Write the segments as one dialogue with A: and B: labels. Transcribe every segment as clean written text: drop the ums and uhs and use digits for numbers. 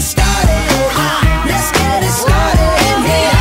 A: it started. Let's get it started in here.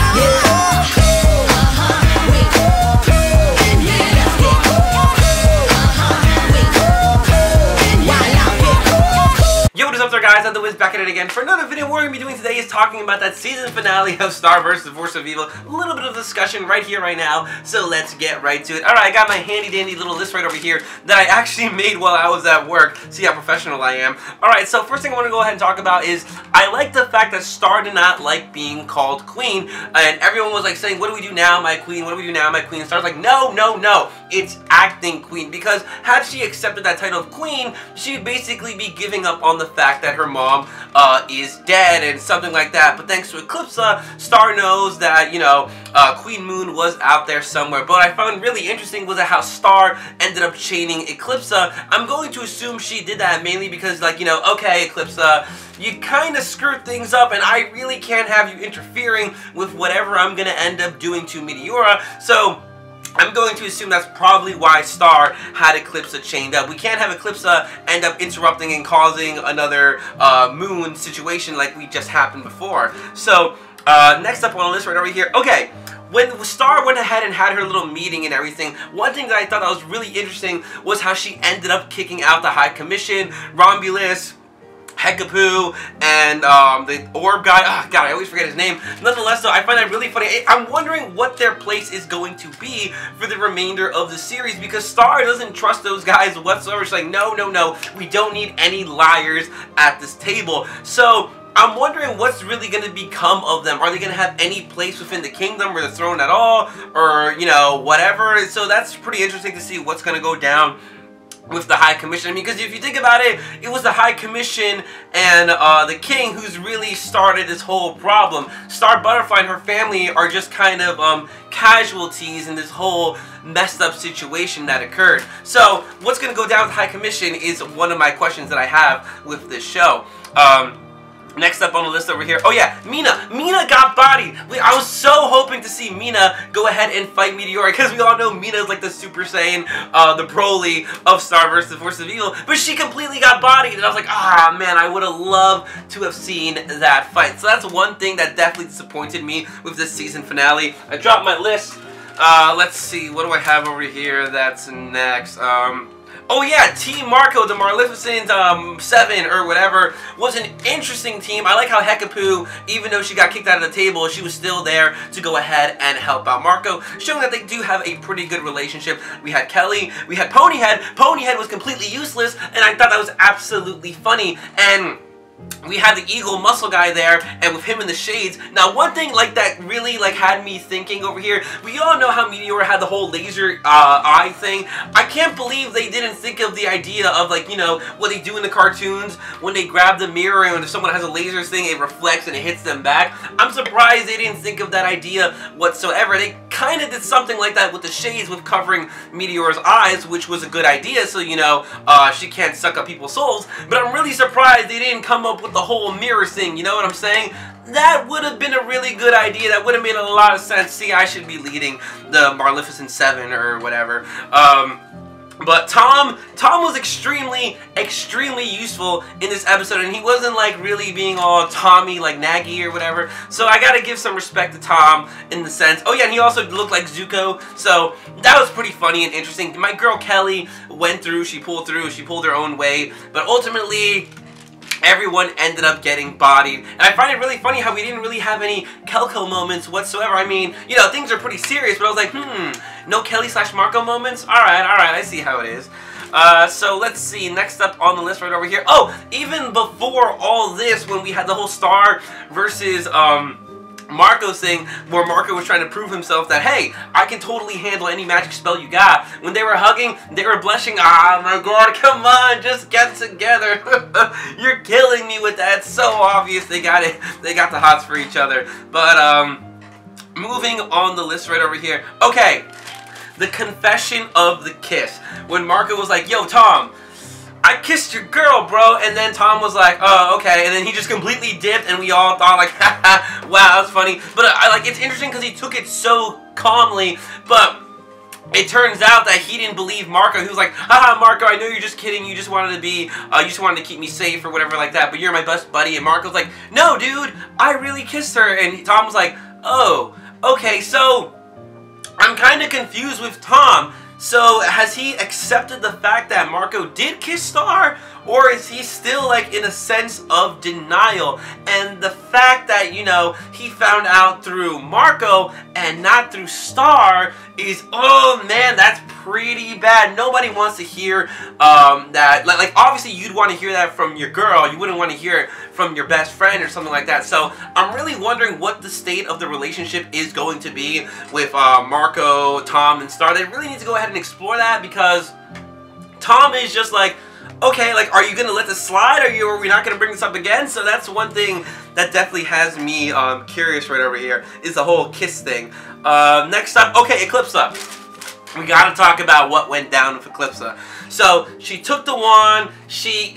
B: Yo, what is up there, guys? I'm the Wiz back at it again for another video. What we're going to be doing today is talking about that season finale of Star vs. The Force of Evil. A little bit of discussion right here, right now, so let's get right to it. Alright, I got my handy dandy little list right over here that I actually made while I was at work. See how professional I am. Alright, so first thing I want to go ahead and talk about is I like the fact that Star did not like being called Queen, and everyone was like saying, what do we do now, my Queen? What do we do now, my Queen? Star's like, no, no, no. It's acting Queen, because had she accepted that title of Queen, she'd basically be giving up on the fact that her mom is dead and something like that. But thanks to Eclipsa, Star knows that, you know, Queen Moon was out there somewhere. But what I found really interesting was how Star ended up chaining Eclipsa. I'm going to assume she did that mainly because, like, you know, okay, Eclipsa, you kind of screwed things up, and I really can't have you interfering with whatever I'm going to end up doing to Meteora. So I'm going to assume that's probably why Star had Eclipsa chained up. We can't have Eclipsa end up interrupting and causing another Moon situation like we just happened before. So, next up on the list right over here. Okay, when Star went ahead and had her little meeting and everything, one thing that I thought that was really interesting was how she ended up kicking out the High Commission, Romulus, Hekapoo, and the orb guy. Oh, God, I always forget his name. Nonetheless, though, I find that really funny. I'm wondering what their place is going to be for the remainder of the series, because Star doesn't trust those guys whatsoever. She's like, no, no, no, we don't need any liars at this table. So I'm wondering what's really going to become of them. Are they going to have any place within the kingdom or the throne at all? Or, you know, whatever. So that's pretty interesting to see what's going to go down with the High Commission. I mean, because if you think about it, it was the High Commission and the King who's really started this whole problem. Star Butterfly and her family are just kind of casualties in this whole messed up situation that occurred. So, what's going to go down with the High Commission is one of my questions that I have with this show. Next up on the list over here, oh yeah, Mina. Mina got bodied. I was so hoping to see Mina go ahead and fight Meteora, because we all know Mina is like the Super Saiyan, the Broly of Star vs. The Force of Evil, but she completely got bodied, and I was like, ah, man, I would have loved to have seen that fight. So that's one thing that definitely disappointed me with this season finale. I dropped my list. Let's see, what do I have over here that's next? Oh yeah, Team Marco, the Maleficent 7 or whatever, was an interesting team. I like how Hekapoo, even though she got kicked out of the table, she was still there to go ahead and help out Marco, showing that they do have a pretty good relationship. We had Kelly, we had Ponyhead. Ponyhead was completely useless, and I thought that was absolutely funny. And we had the Eagle Muscle guy there, and with him in the shades. Now, one thing like that really like had me thinking over here. We all know how Meteora had the whole laser eye thing. I can't believe they didn't think of the idea of, like, you know, what they do in the cartoons when they grab the mirror and if someone has a laser thing, it reflects and it hits them back. I'm surprised they didn't think of that idea whatsoever. They kind of did something like that with the shades, with covering Meteora's eyes, which was a good idea, so, you know, she can't suck up people's souls. But I'm really surprised they didn't come up with the whole mirror thing, you know what I'm saying? That would have been a really good idea. That would have made a lot of sense. See, I should be leading the Maleficent 7 or whatever. But Tom was extremely useful in this episode, and he wasn't like really being all Tommy like Naggy or whatever. So I gotta give some respect to Tom in the sense. Oh yeah, and he also looked like Zuko, so that was pretty funny and interesting. My girl Kelly went through, she pulled her own way, but ultimately everyone ended up getting bodied. And I find it really funny how we didn't really have any Kelko moments whatsoever. I mean, you know, things are pretty serious, but I was like, no Kelly/Marco moments? Alright, I see how it is. So let's see, next up on the list right over here. Oh, even before all this, when we had the whole Star versus, Marco thing, where Marco was trying to prove himself that, hey, I can totally handle any magic spell you got. When they were hugging, they were blushing. Ah, my God, come on, just get together. You're killing me with that. It's so obvious they got it. They got the hots for each other. But, moving on the list right over here. Okay, the confession of the kiss. When Marco was like, yo, Tom, I kissed your girl, bro. And then Tom was like, oh, okay. And then he just completely dipped, and we all thought like, haha, wow, that's funny. But I like, it's interesting because he took it so calmly. But it turns out that he didn't believe Marco. He was like, haha, Marco, I know you're just kidding. You just wanted to be, you just wanted to keep me safe or whatever like that. But you're my best buddy. And Marco's like, no, dude, I really kissed her. And Tom was like, oh, okay, so I'm kind of confused with Tom. So has he accepted the fact that Marco did kiss Star? Or is he still like in a sense of denial? And the fact that, you know, he found out through Marco and not through Star is, oh man, that's pretty bad. Nobody wants to hear that. Like obviously you'd want to hear that from your girl. You wouldn't want to hear it from your best friend or something like that. So I'm really wondering what the state of the relationship is going to be with Marco, Tom, and Star. They really need to go ahead and explore that, because Tom is just like, okay, like, are you going to let this slide? Are we not going to bring this up again? So that's one thing that definitely has me curious right over here, is the whole kiss thing. Next up, okay, Eclipsa. We got to talk about what went down with Eclipsa. So she took the wand, she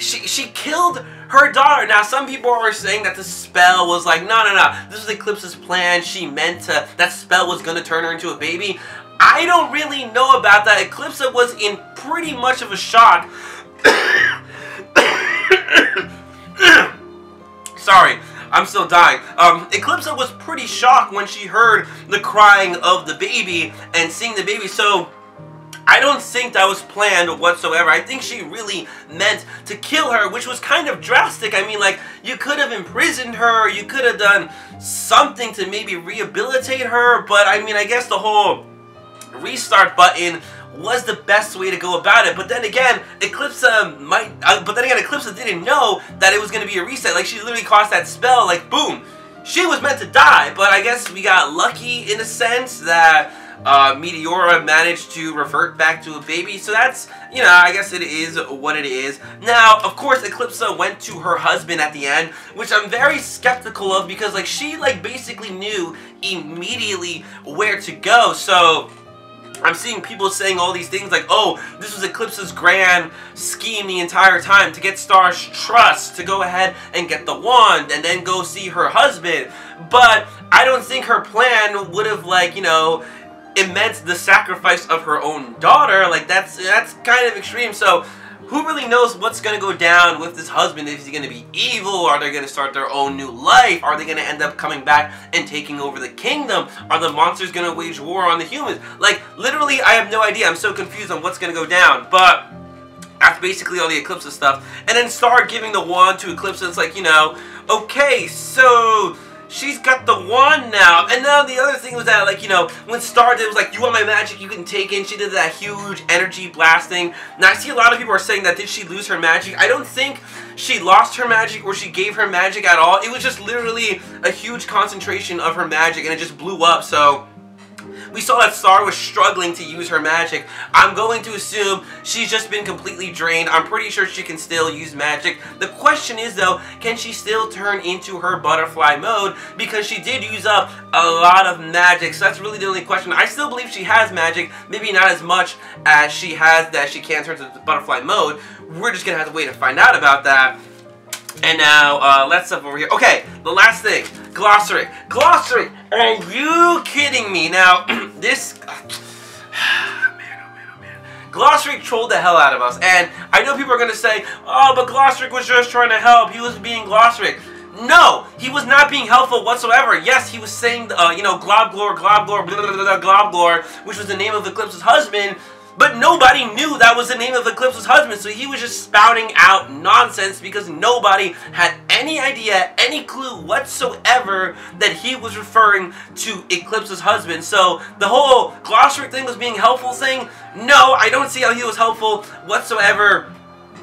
B: killed her daughter. Now some people are saying that the spell was like, no, this was Eclipsa's plan. She meant to, that spell was going to turn her into a baby. I don't really know about that. Eclipsa was in pretty much of a shock. Sorry, I'm still dying. Eclipsa was pretty shocked when she heard the crying of the baby and seeing the baby, so I don't think that was planned whatsoever. I think she really meant to kill her, which was kind of drastic. I mean, like, you could have imprisoned her, you could have done something to maybe rehabilitate her, but I mean, I guess the whole restart button was the best way to go about it. But then again, Eclipsa Eclipsa didn't know that it was going to be a reset. Like, she literally cast that spell, like, boom. She was meant to die, but I guess we got lucky in a sense that Meteora managed to revert back to a baby. So that's, you know, I guess it is what it is. Now, of course, Eclipsa went to her husband at the end, which I'm very skeptical of, because, like, she, like, basically knew immediately where to go. So I'm seeing people saying all these things like, oh, this was Eclipsa's grand scheme the entire time to get Star's trust, to go ahead and get the wand and then go see her husband. But I don't think her plan would have, like, you know, immense the sacrifice of her own daughter. Like, that's kind of extreme. So who really knows what's going to go down with this husband? Is he going to be evil? Are they going to start their own new life? Are they going to end up coming back and taking over the kingdom? Are the monsters going to wage war on the humans? Like, literally, I have no idea. I'm so confused on what's going to go down. But that's basically all the Eclipsa stuff. And then Star giving the wand to Eclipsa. It's like, you know, okay, so she's got the wand now. And now the other thing was that, like, you know, when Star did, it was like, you want my magic, you can take it. She did that huge energy blasting. Now, I see a lot of people are saying that, did she lose her magic? I don't think she lost her magic or she gave her magic at all. It was just literally a huge concentration of her magic and it just blew up. So we saw that Star was struggling to use her magic. I'm going to assume she's just been completely drained. I'm pretty sure she can still use magic. The question is, though, can she still turn into her butterfly mode? Because she did use up a lot of magic. So that's really the only question. I still believe she has magic. Maybe not as much as she has that she can turn to the butterfly mode. We're just going to have to wait and find out about that. And now, let's up over here. Okay, the last thing. Glossary. Glossary! Are you kidding me? Now, this... man. Glossary trolled the hell out of us. And I know people are going to say, oh, but Glossary was just trying to help. He was being Glossary. No, he was not being helpful whatsoever. Yes, he was saying, you know, Globglor, blah, blah, blah, Globglor, which was the name of Eclipsa's husband. But nobody knew that was the name of Eclipsa's husband, so he was just spouting out nonsense because nobody had any idea, any clue whatsoever that he was referring to Eclipsa's husband. So the whole Glossary thing was being helpful thing? No, I don't see how he was helpful whatsoever.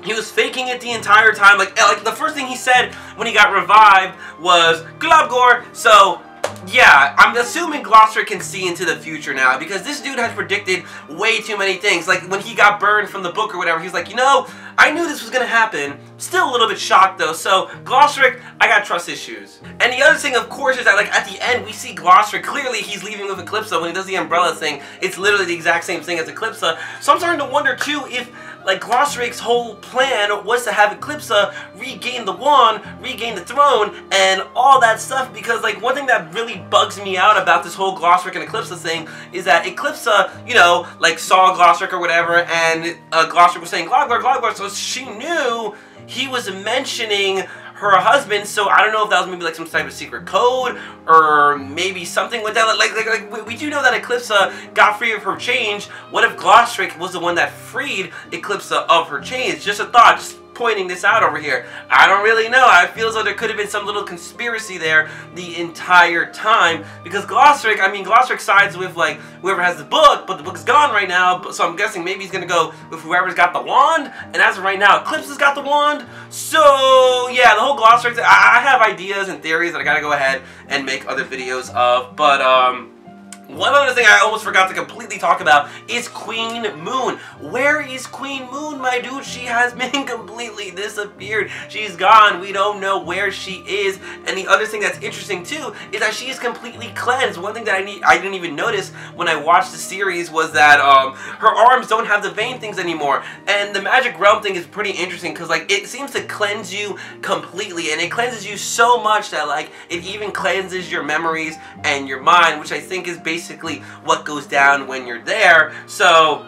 B: He was faking it the entire time. Like the first thing he said when he got revived was Globglor. So yeah, I'm assuming Glossary can see into the future now, because this dude has predicted way too many things. Like, when he got burned from the book or whatever, he was like, you know, I knew this was going to happen. Still a little bit shocked, though. So, Glossary, I got trust issues. And the other thing, of course, is that, like, at the end, we see Glossary. Clearly, he's leaving with Eclipsa. When he does the umbrella thing, it's literally the exact same thing as Eclipsa. So, I'm starting to wonder, too, if like, Glossaryck's whole plan was to have Eclipsa regain the wand, regain the throne, and all that stuff, because, like, one thing that really bugs me out about this whole Glossaryck and Eclipsa thing is that Eclipsa, you know, like, saw Glossaryck or whatever, and Glossaryck was saying, Gloglar, Gloglar, so she knew he was mentioning her husband, so I don't know if that was maybe like some type of secret code, or maybe something with that. Like we do know that Eclipsa got free of her chains. What if Glossaryck was the one that freed Eclipsa of her chains? Just a thought, just pointing this out over here. I don't really know. I feel as though there could have been some little conspiracy there the entire time, because Glossaryck, I mean, Glossaryck sides with, like, whoever has the book, but the book is gone right now, so I'm guessing maybe he's gonna go with whoever's got the wand, and as of right now, Eclipsa's got the wand. So yeah, the whole Glossaryck, I have ideas and theories that I gotta go ahead and make other videos of, but one other thing I almost forgot to completely talk about is Queen Moon. Where is Queen Moon, my dude? She has been completely disappeared. She's gone. We don't know where she is. And the other thing that's interesting too is that she is completely cleansed. One thing that I didn't even notice when I watched the series was that her arms don't have the vein things anymore. And the magic realm thing is pretty interesting because, like, it seems to cleanse you completely, and it cleanses you so much that, like, it even cleanses your memories and your mind, which I think is basically what goes down when you're there. So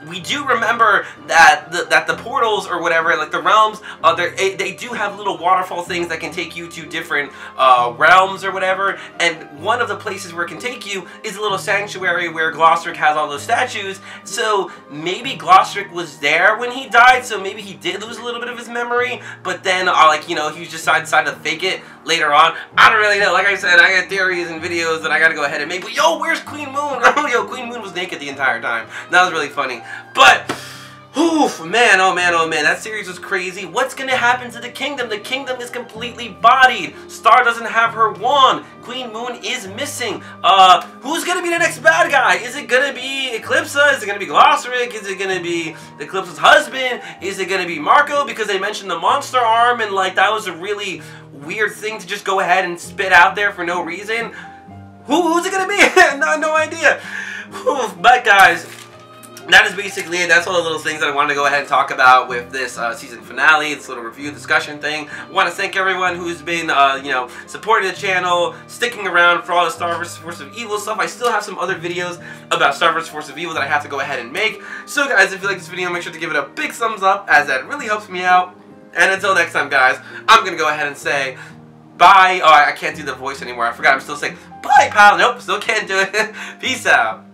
B: we do remember that the portals or whatever, like the realms, they do have little waterfall things that can take you to different realms or whatever. And one of the places where it can take you is a little sanctuary where Glossaryck has all those statues. So maybe Glossaryck was there when he died, so maybe he did lose a little bit of his memory, but then like, you know, he just decided to fake it later on. I don't really know. Like I said, I got theories and videos that I gotta go ahead and make. But yo, where's Queen Moon? Yo, Queen Moon was naked the entire time. That was really funny. But, oof, man, oh man, oh man, that series was crazy. What's gonna happen to the kingdom? The kingdom is completely bodied. Star doesn't have her wand. Queen Moon is missing. Who's gonna be the next bad guy? Is it gonna be Eclipsa? Is it gonna be Glossaryck? Is it gonna be Eclipsa's husband? Is it gonna be Marco? Because they mentioned the monster arm, and, like, that was a really weird thing to just go ahead and spit out there for no reason. Who's it gonna be? no idea. Oof, but guys, that is basically it. That's all the little things that I wanted to go ahead and talk about with this season finale, this little review discussion thing. I want to thank everyone who's been, you know, supporting the channel, sticking around for all the Star vs. Force of Evil stuff. I still have some other videos about Star vs. Force of Evil that I have to go ahead and make. So guys, if you like this video, make sure to give it a big thumbs up, as that really helps me out. And until next time, guys, I'm going to go ahead and say bye. Oh, I can't do the voice anymore. I forgot. I'm still saying bye, pal. Nope, still can't do it. Peace out.